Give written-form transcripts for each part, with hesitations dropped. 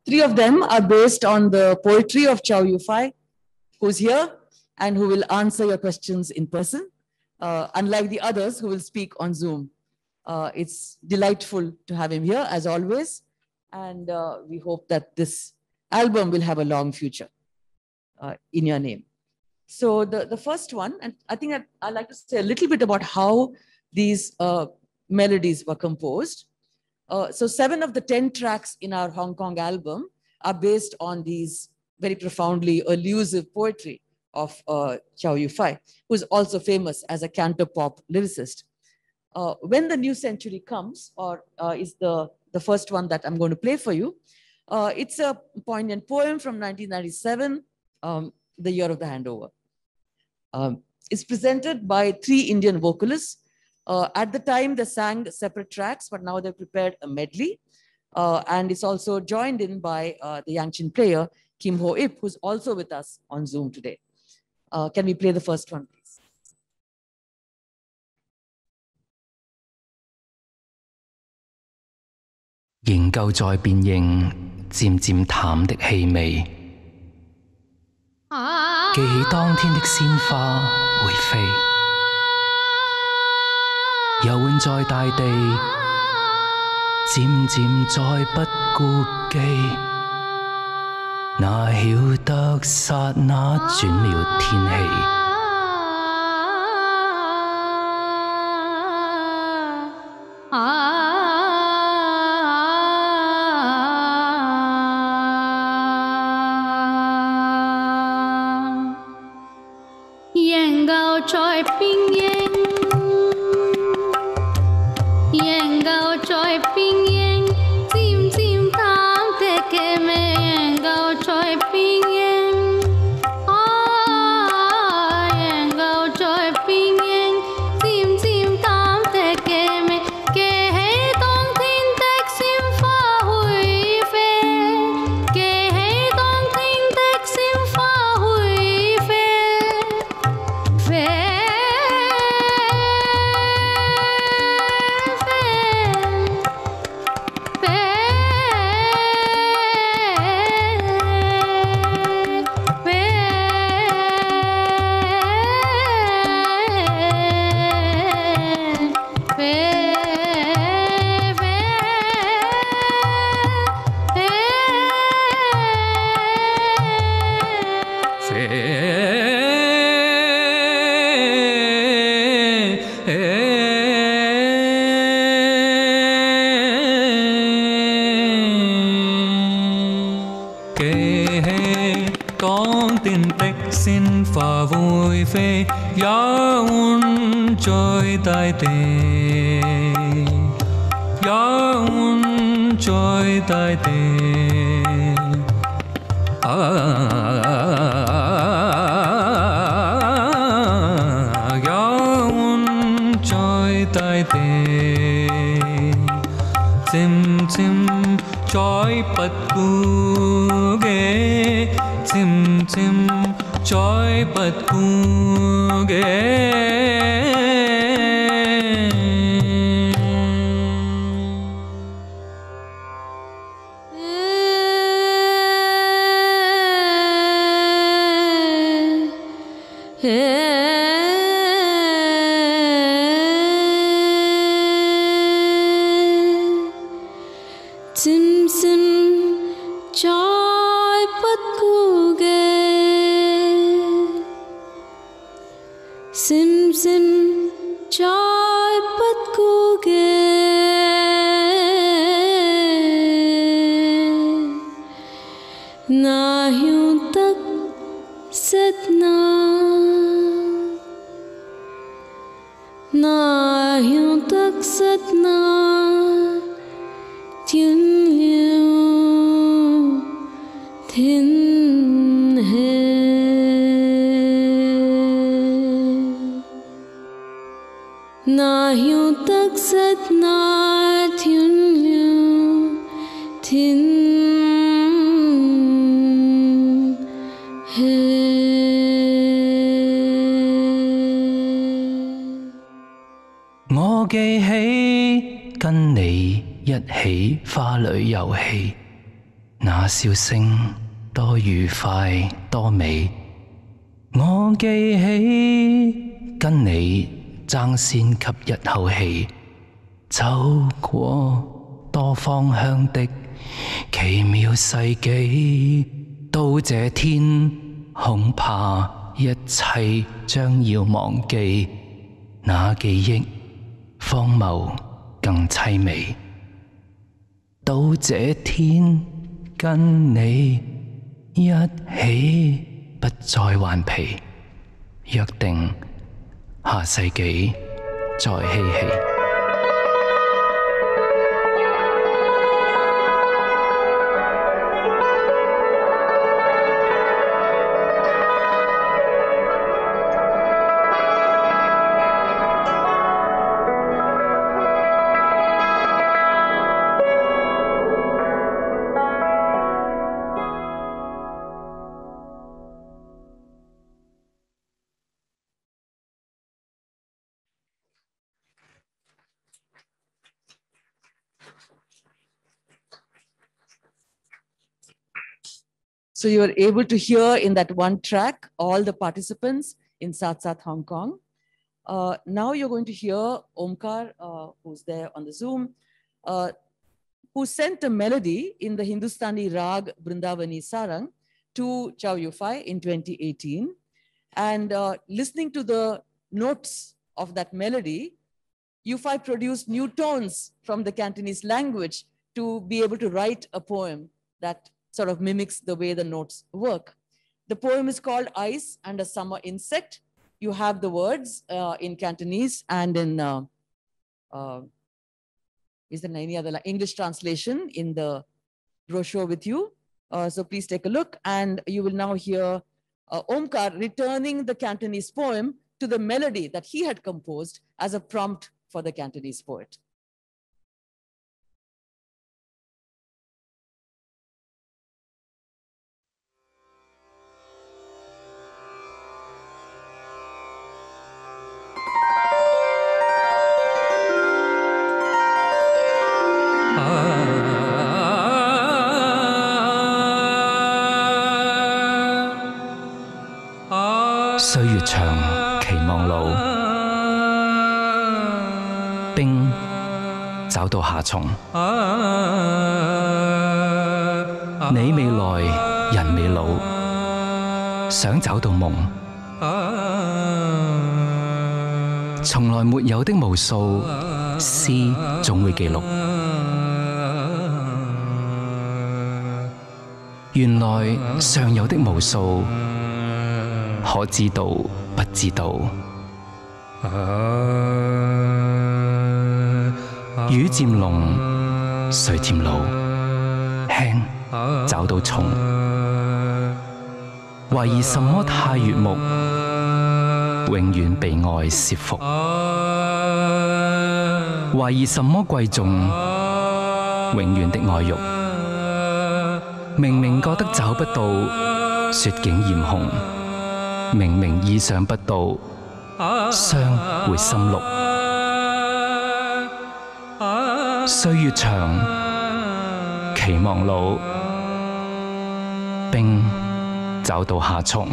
Three of them are based on the poetry of Chow Yufai, who's here and who will answer your questions in person, unlike the others who will speak on Zoom. It's delightful to have him here, as always, and we hope that this album will have a long future in your name. So the first one, and I think I'd like to say a little bit about how these melodies were composed. So 7 of the 10 tracks in our Hong Kong album are based on these very profoundly elusive poetry of Chow Yufai, who is also famous as a cantopop lyricist. When the New Century Comes, or is the first one that I'm going to play for you, it's a poignant poem from 1997, the year of the handover. It's presented by 3 Indian vocalists. At the time, they sang separate tracks, but now they've prepared a medley. And it's also joined in by the Yangchin player, Kim Ho Ip, who's also with us on Zoom today. Can we play the first one, please? 仍舊在變形，漸漸淡的氣味。記起當天的鮮花會飛，遊玩在大地，漸漸再不顧忌。哪曉得剎那轉了天氣。 我記起跟你一起花裏遊戲，那笑聲多愉快多美。我記起跟你爭先吸一口氣，走過多方向的奇妙世紀，到這天恐怕一切將要忘記，那記憶荒謬更凄美。到這天跟你一起不再頑皮，約定下世紀再嬉戲。So you were able to hear in that one track all the participants in Saath Saath Hong Kong. Now you're going to hear Omkar, who's there on the Zoom, who sent a melody in the Hindustani Rag Brindavani Sarang to Chow Yufai in 2018. And listening to the notes of that melody, Yufai produced new tones from the Cantonese language to be able to write a poem that sort of mimics the way the notes work. The poem is called Ice and a Summer Insect. You have the words in Cantonese and in, is there any other English translation in the brochure with you? So please take a look, and you will now hear Omkar returning the Cantonese poem to the melody that he had composed as a prompt for the Cantonese poet.歲月長，期望老，冰找到夏蟲。你未來，人未老，想找到夢。從來沒有的無數，詩總會記錄。原來尚有的無數，可知道不知道。雨漸濃，水漸老，輕找到重。懷疑什麼太悅目，永遠被愛攝服。懷疑什麼貴重，永遠的愛欲。明明覺得找不到，雪景豔紅。明明意想不到，傷會心綠。歲月長，期望老，冰找到夏蟲。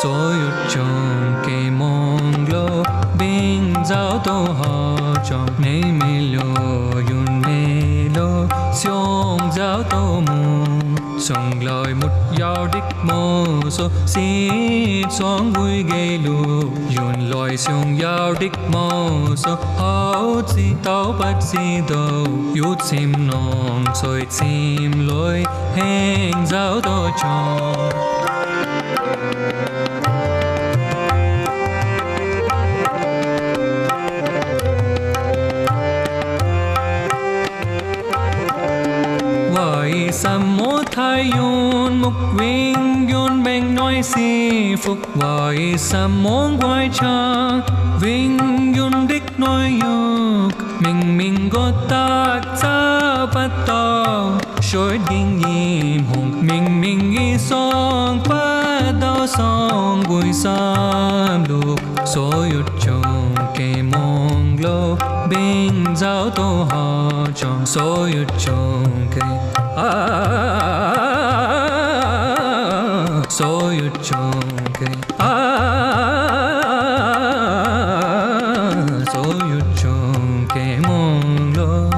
歲月長，期望老，冰找到夏蟲。你未來，緣未老，想找到夢。從來沒有的無數，詩總會記錄。原來常有的無數，可知道不知道。雨漸濃，水漸來，輕找到重。為什麼太遠目永遠明內是福？為什麼怪唱永遠的內欲？明明覺得找不到，水竟豔紅。明明已想不到，想會心綠。歲月長，期望老。并找到好将所有种给所有种给所有种给梦了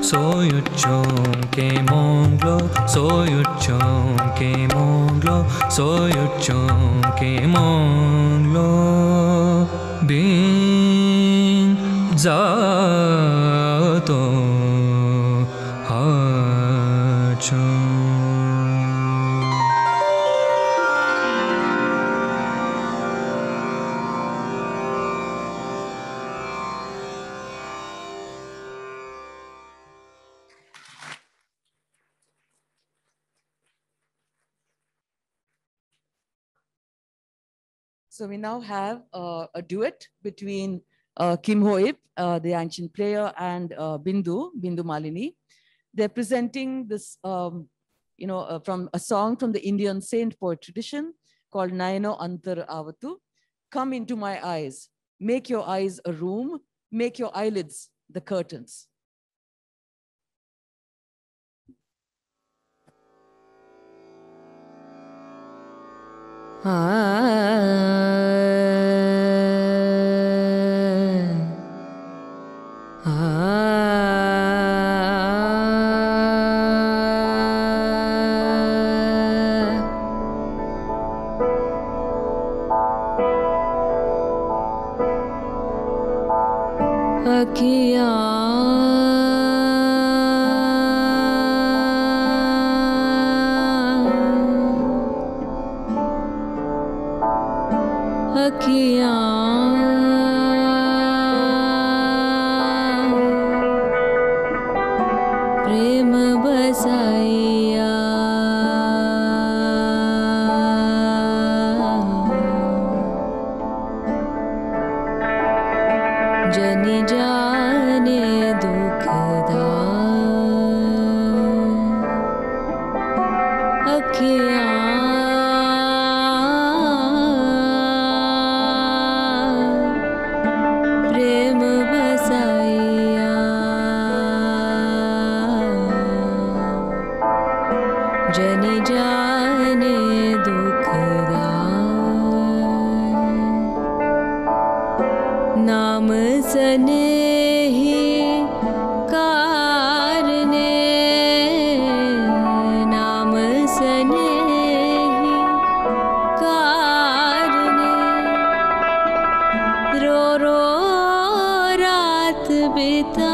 所有种给梦了，所有种给梦了，所有种给梦了，并找到好种。So we now have a duet between Kim Ho-ip, the ancient player, and Bindu Malini. They're presenting this, from a song from the Indian saint poet tradition called Nayano Antar Avatu. Come into my eyes, make your eyes a room, make your eyelids the curtains. प्रेम बसाइया जन जाने दुखदा अखियां प्रेम बसाइया जन जाने दुखदा नाम सनेही कारने नाम सनेही कारने रो रो रात बिता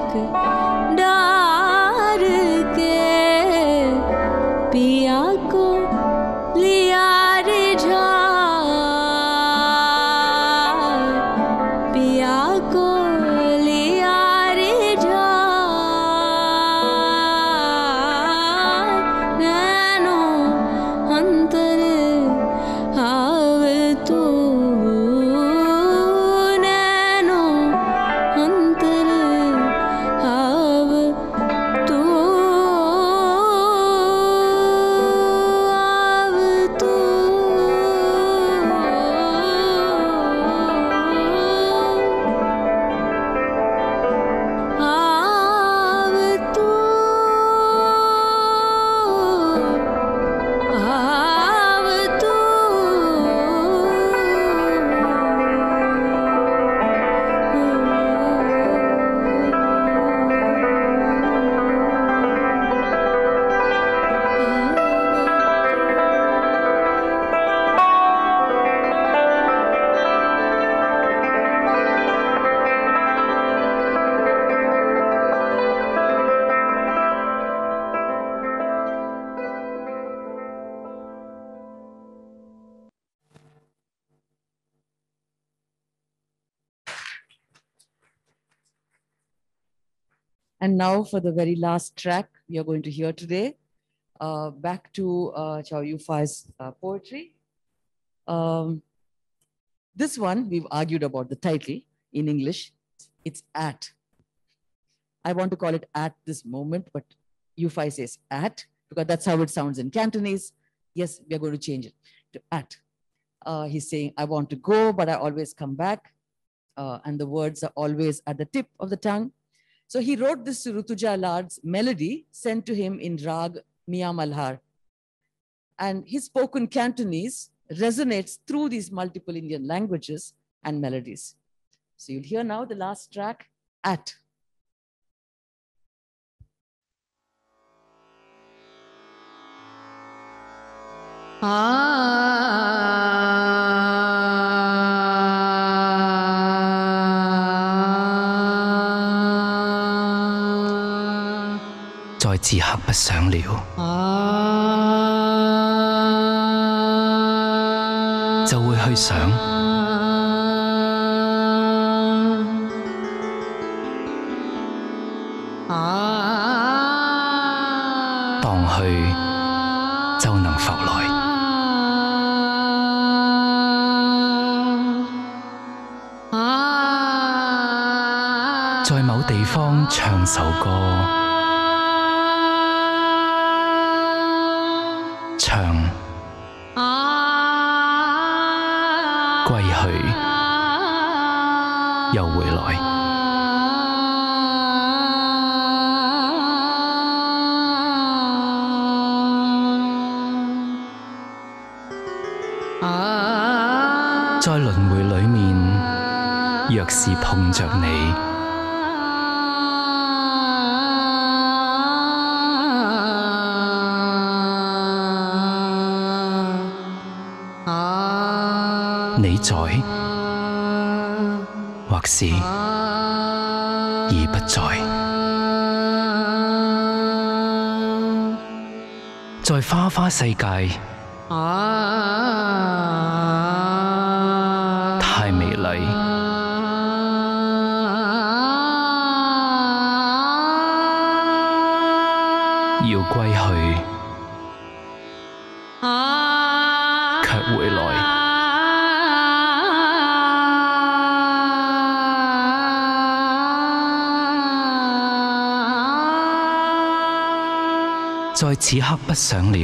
एक डार के पिया को लिया रे झार, पिया को लिया रे झार, नैनो अंतर आव तू, नैनो अंतर आव तू, आव तू, आव तू, आव तू, And now for the very last track we are going to hear today, back to Chow Yufai's poetry. This one, we've argued about the title in English. It's At. I want to call it At This Moment, but Yufai says At, because that's how it sounds in Cantonese. Yes, we are going to change it to At. He's saying, I want to go, but I always come back. And the words are always at the tip of the tongue. So he wrote this to Rutuja Lard's melody sent to him in Rag Mia Malhar. And his spoken Cantonese resonates through these multiple Indian languages and melodies. So you'll hear now the last track, At.在此刻不想了，就會去想，蕩去就能浮來，在某地方唱首歌。唱歸去又回來，在輪迴裡面，若是碰着你，你在，或是已不在，在花花世界，太美麗，要歸去，卻回來。在此刻不想了，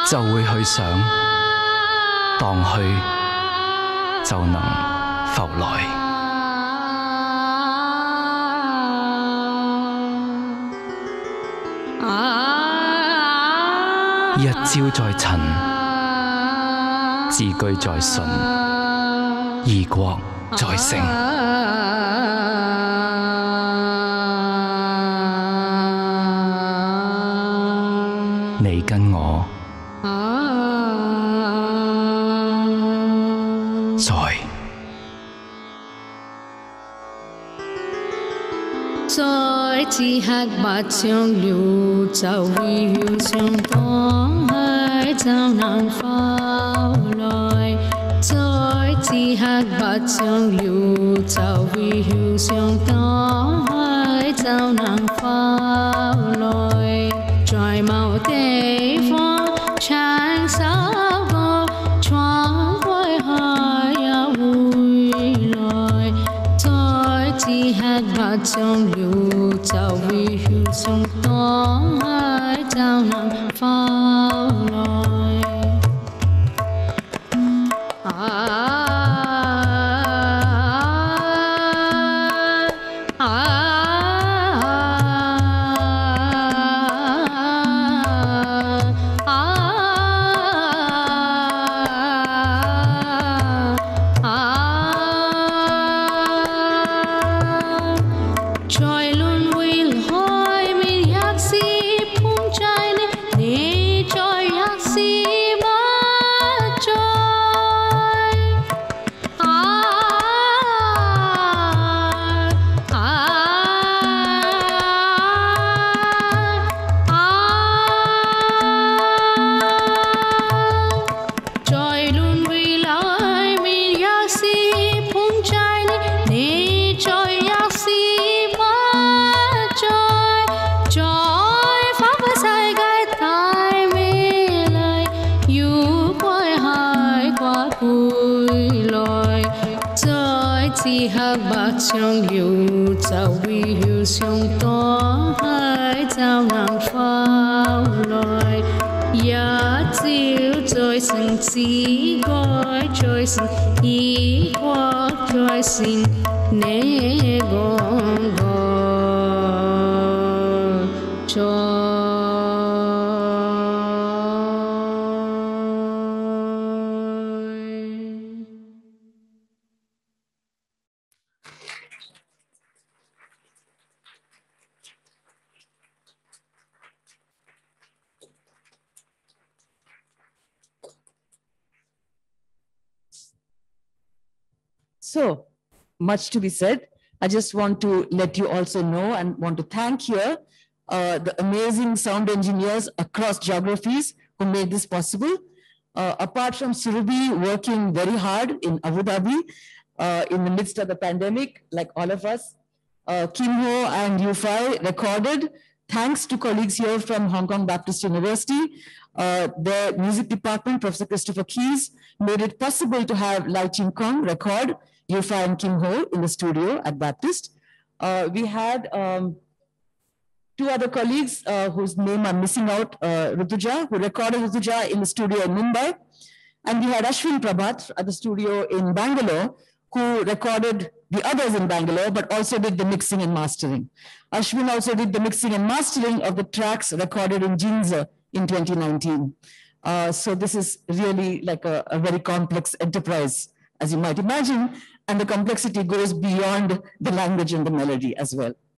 就會去想，蕩去就能浮來。一朝在塵，字句在唇。異國在城，你跟我 chỉ hát bát trong liu châu vi hiu sông tông hai châu nàng phao loi tôi chỉ hát bát trong liu châu vi hiu sông tông hai châu nàng phao loi trời màu tây phong trăng sao go choáng quay hai vui loi tôi chỉ hát bát trong liu châu vi hiu sông tông hai châu nàng phao loi Trời luôn will hoi mi yak si phung chai ne trời yak si ma trời trời luôn will hoi mi yak si phung chai ne trời yak si chỉ hát bát trong liu châu vi hiu sông tông hai châu nàng phao loi ya chiếu trôi sừng chỉ gói trôi sừng ý qua trôi sừng nê gong gong trôi. So much to be said. I just want to let you also know and want to thank here the amazing sound engineers across geographies who made this possible. Apart from Surabhi working very hard in Abu Dhabi in the midst of the pandemic, like all of us, Kim Ho and UFI recorded, thanks to colleagues here from Hong Kong Baptist University. Their music department, Professor Christopher Keys, made it possible to have Lai Ching Kong record UFI and Kim Ho in the studio at Baptist. We had two other colleagues whose name I'm missing out, Rutuja, who recorded Rutuja in the studio in Mumbai. And we had Ashwin Prabhat at the studio in Bangalore, who recorded the others in Bangalore, but also did the mixing and mastering. Ashwin also did the mixing and mastering of the tracks recorded in Jinza in 2019. So this is really like a very complex enterprise, as you might imagine, and the complexity goes beyond the language and the melody as well.